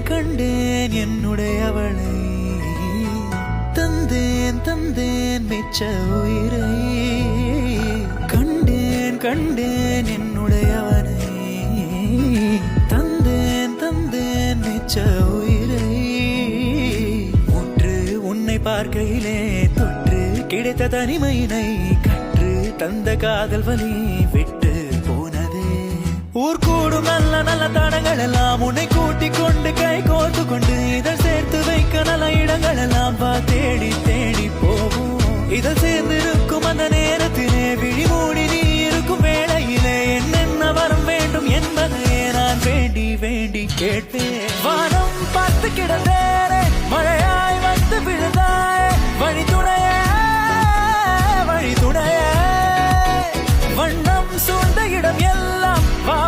கண்டேன் என்னுடையவளை, தந்தேன் தந்தேன் மிச்ச உயிரை. கண்டேன் கண்டேன் என்னுடையவனை, தந்தேன் தந்தேன் மிச்ச உயிரை. முற்று உன்னை பார்க்கையிலே தொற்று கிடைத்த தனிமையினை கற்று தந்த காதல் வலி விட்டு போனதே. ஊர் கூடும் நல்ல நல்ல தடங்கள் எல்லாம் உன்னை கூட்டிக் கொண்டு கை கோர்த்து கொண்டு இதழ் சேர்த்து வைக்க நல்ல இடங்கள் எல்லாம் வா தேடி தேடி போவோம். இதழ் சேர்ந்திருக்கும் அந்த நேரத்திலே விழி மூடி நீ இருக்கும் வேளையிலே என்னென்ன வரம் வேண்டும் என்பதையே நான் வேண்டி வேண்டி கேட்பேன். வானம் பார்த்து கிடந்த